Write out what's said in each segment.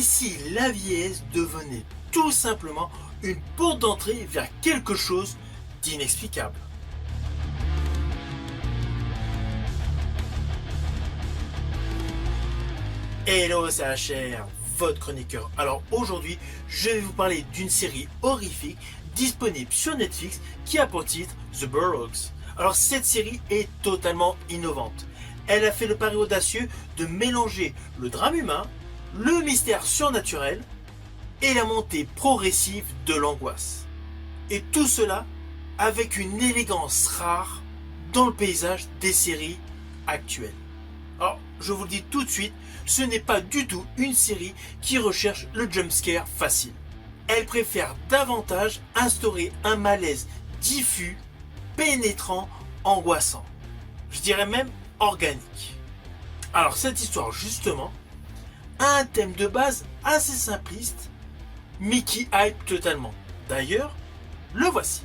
Et si la vieillesse devenait tout simplement une porte d'entrée vers quelque chose d'inexplicable? Hello, c'est HR, votre chroniqueur. Alors aujourd'hui, je vais vous parler d'une série horrifique disponible sur Netflix qui a pour titre The Burrows. Alors cette série est totalement innovante. Elle a fait le pari audacieux de mélanger le drame humain, le mystère surnaturel et la montée progressive de l'angoisse. Et tout cela avec une élégance rare dans le paysage des séries actuelles. Alors, je vous le dis tout de suite, ce n'est pas du tout une série qui recherche le jumpscare facile. Elle préfère davantage instaurer un malaise diffus, pénétrant, angoissant. Je dirais même organique. Alors cette histoire justement a un thème de base assez simpliste, mais qui hype totalement. D'ailleurs, le voici.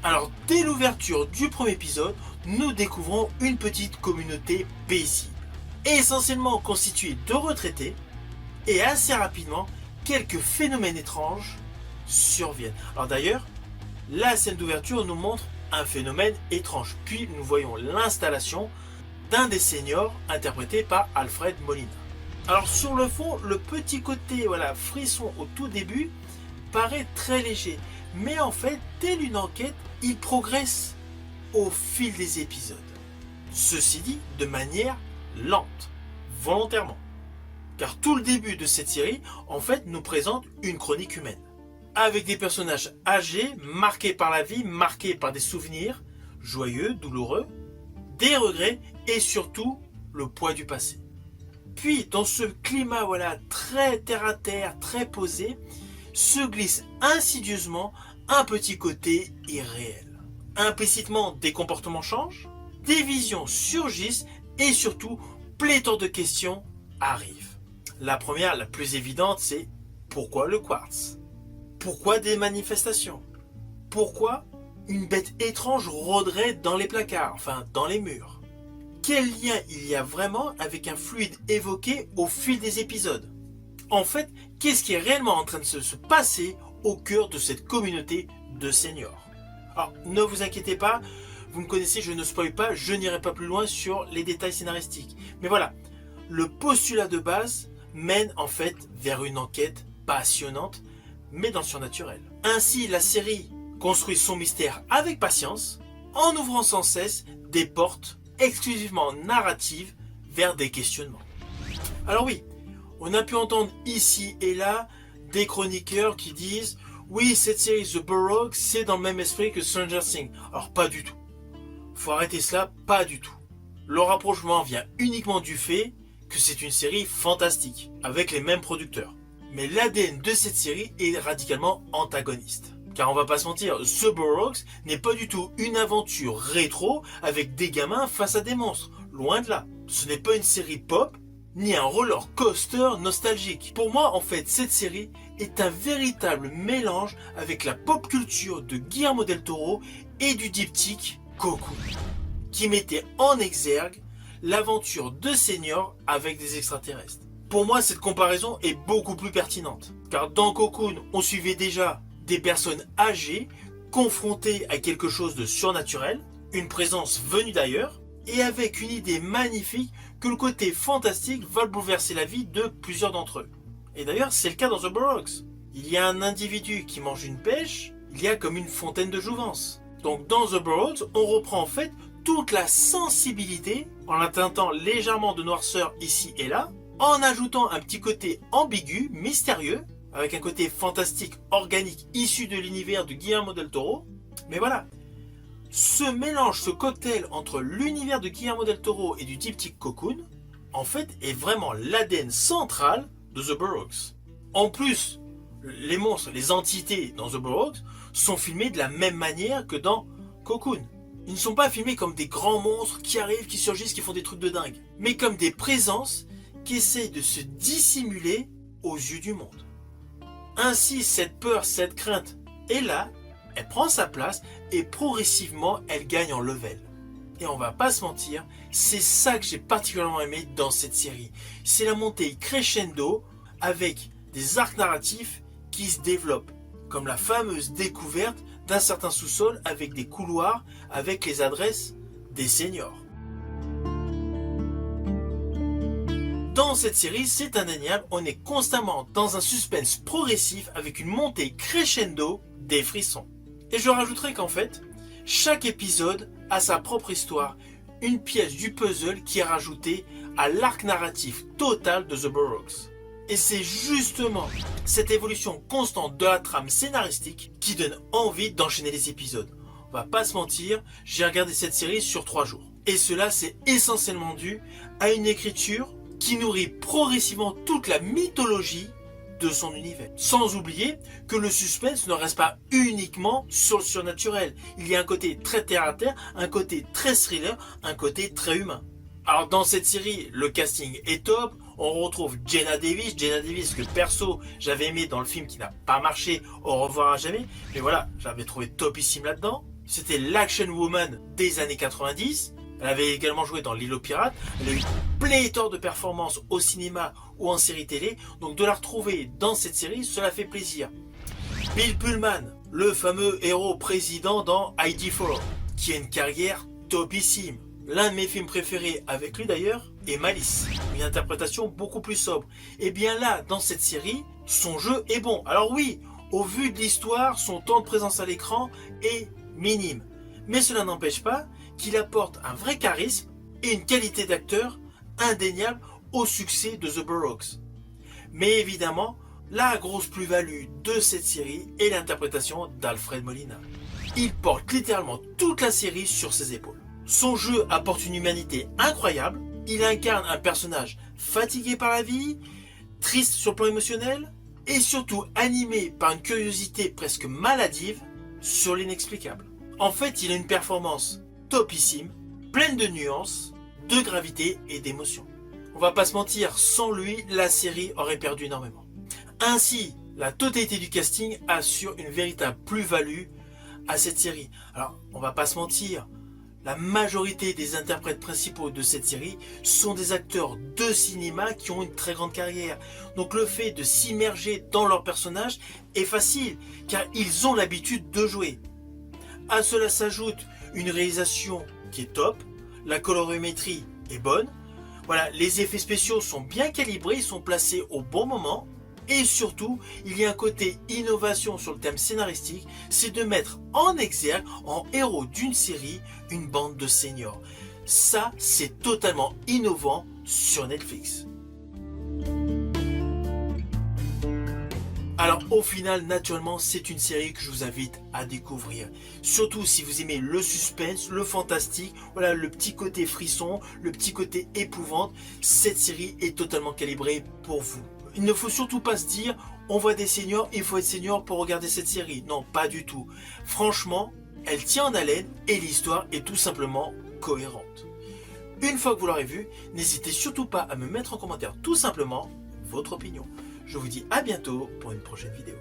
Alors dès l'ouverture du premier épisode, nous découvrons une petite communauté paisible, essentiellement constituée de retraités, et assez rapidement, quelques phénomènes étranges surviennent. Alors d'ailleurs, la scène d'ouverture nous montre un phénomène étrange, puis nous voyons l'installation d'un des seniors interprété par Alfred Molina. Alors sur le fond, le petit côté frisson au tout début paraît très léger, mais en fait, telle une enquête, il progresse au fil des épisodes. Ceci dit, de manière lente, volontairement. Car tout le début de cette série, en fait, nous présente une chronique humaine. Avec des personnages âgés, marqués par la vie, marqués par des souvenirs, joyeux, douloureux, des regrets et surtout le poids du passé. Puis, dans ce climat très terre-à-terre, très posé, se glisse insidieusement un petit côté irréel. Implicitement, des comportements changent, des visions surgissent et surtout, pléthore de questions arrivent. La première, la plus évidente, c'est pourquoi le quartz? Pourquoi des manifestations? Pourquoi une bête étrange rôderait dans les placards, enfin dans les murs? Quel lien il y a vraiment avec un fluide évoqué au fil des épisodes? En fait, qu'est-ce qui est réellement en train de se passer au cœur de cette communauté de seniors? Alors, ne vous inquiétez pas, vous me connaissez, je ne spoil pas, je n'irai pas plus loin sur les détails scénaristiques. Mais voilà, le postulat de base mène en fait vers une enquête passionnante, mais dans le surnaturel. Ainsi, la série construit son mystère avec patience, en ouvrant sans cesse des portes exclusivement narratives vers des questionnements. Alors oui, on a pu entendre ici et là des chroniqueurs qui disent « Oui, cette série The Burrows, c'est dans le même esprit que Stranger Things ». Alors pas du tout. Faut arrêter cela, pas du tout. Le rapprochement vient uniquement du fait que c'est une série fantastique, avec les mêmes producteurs. Mais l'ADN de cette série est radicalement antagoniste. Car on va pas se mentir, The Burrows n'est pas du tout une aventure rétro avec des gamins face à des monstres. Loin de là. Ce n'est pas une série pop, ni un roller coaster nostalgique. Pour moi, en fait, cette série est un véritable mélange avec la pop culture de Guillermo del Toro et du diptyque Cocoon, qui mettait en exergue l'aventure de seniors avec des extraterrestres. Pour moi, cette comparaison est beaucoup plus pertinente, car dans Cocoon, on suivait déjà des personnes âgées confrontées à quelque chose de surnaturel, une présence venue d'ailleurs, et avec une idée magnifique que le côté fantastique va bouleverser la vie de plusieurs d'entre eux. Et d'ailleurs, c'est le cas dans The Burrows. Il y a un individu qui mange une pêche, il y a comme une fontaine de jouvence. Donc dans The Burrows, on reprend en fait toute la sensibilité en la teintant légèrement de noirceur ici et là, en ajoutant un petit côté ambigu, mystérieux, avec un côté fantastique, organique, issu de l'univers de Guillermo del Toro. Mais voilà, ce mélange, ce cocktail entre l'univers de Guillermo del Toro et du diptyque Cocoon, en fait, est vraiment l'ADN central de The Burrows. En plus, les monstres, les entités dans The Burrows sont filmés de la même manière que dans Cocoon. Ils ne sont pas filmés comme des grands monstres qui arrivent, qui surgissent, qui font des trucs de dingue, mais comme des présences qui essayent de se dissimuler aux yeux du monde. Ainsi, cette peur, cette crainte est là, elle prend sa place et progressivement, elle gagne en level. Et on va pas se mentir, c'est ça que j'ai particulièrement aimé dans cette série. C'est la montée crescendo avec des arcs narratifs qui se développent, comme la fameuse découverte d'un certain sous-sol avec des couloirs avec les adresses des seniors. Dans cette série, c'est indéniable, on est constamment dans un suspense progressif avec une montée crescendo des frissons. Et je rajouterai qu'en fait, chaque épisode a sa propre histoire, une pièce du puzzle qui est rajoutée à l'arc narratif total de The Boroughs. Et c'est justement cette évolution constante de la trame scénaristique qui donne envie d'enchaîner les épisodes. On va pas se mentir, j'ai regardé cette série sur 3 jours. Et cela, c'est essentiellement dû à une écriture qui nourrit progressivement toute la mythologie de son univers. Sans oublier que le suspense ne reste pas uniquement sur le surnaturel. Il y a un côté très terre à terre, un côté très thriller, un côté très humain. Alors dans cette série, le casting est top. On retrouve Jenna Davis que perso j'avais aimé dans le film qui n'a pas marché, Au revoir à jamais. Mais voilà, j'avais trouvé topissime là-dedans. C'était l'action woman des années 90. Elle avait également joué dans L'île aux pirates. Elle a eu pléthore de performances au cinéma ou en série télé. Donc de la retrouver dans cette série, cela fait plaisir. Bill Pullman, le fameux héros président dans ID4, qui a une carrière topissime. L'un de mes films préférés avec lui d'ailleurs est Malice, une interprétation beaucoup plus sobre. Et bien là, dans cette série, son jeu est bon. Alors oui, au vu de l'histoire, son temps de présence à l'écran est minime. Mais cela n'empêche pas qu'il apporte un vrai charisme et une qualité d'acteur indéniable au succès de The Boroughs. Mais évidemment, la grosse plus-value de cette série est l'interprétation d'Alfred Molina. Il porte littéralement toute la série sur ses épaules. Son jeu apporte une humanité incroyable, il incarne un personnage fatigué par la vie, triste sur le plan émotionnel, et surtout animé par une curiosité presque maladive sur l'inexplicable. En fait, il a une performance topissime, pleine de nuances, de gravité et d'émotion. On va pas se mentir, sans lui, la série aurait perdu énormément. Ainsi, la totalité du casting assure une véritable plus-value à cette série. Alors, on va pas se mentir, la majorité des interprètes principaux de cette série sont des acteurs de cinéma qui ont une très grande carrière. Donc le fait de s'immerger dans leur personnage est facile, car ils ont l'habitude de jouer. À cela s'ajoute une réalisation qui est top, la colorimétrie est bonne, voilà, les effets spéciaux sont bien calibrés, ils sont placés au bon moment, et surtout, il y a un côté innovation sur le thème scénaristique, c'est de mettre en exergue, en héros d'une série, une bande de seniors. Ça, c'est totalement innovant sur Netflix. Alors au final, naturellement, c'est une série que je vous invite à découvrir. Surtout si vous aimez le suspense, le fantastique, voilà, le petit côté frisson, le petit côté épouvante, cette série est totalement calibrée pour vous. Il ne faut surtout pas se dire, on voit des seniors, il faut être senior pour regarder cette série. Non, pas du tout. Franchement, elle tient en haleine et l'histoire est tout simplement cohérente. Une fois que vous l'aurez vue, n'hésitez surtout pas à me mettre en commentaire tout simplement votre opinion. Je vous dis à bientôt pour une prochaine vidéo.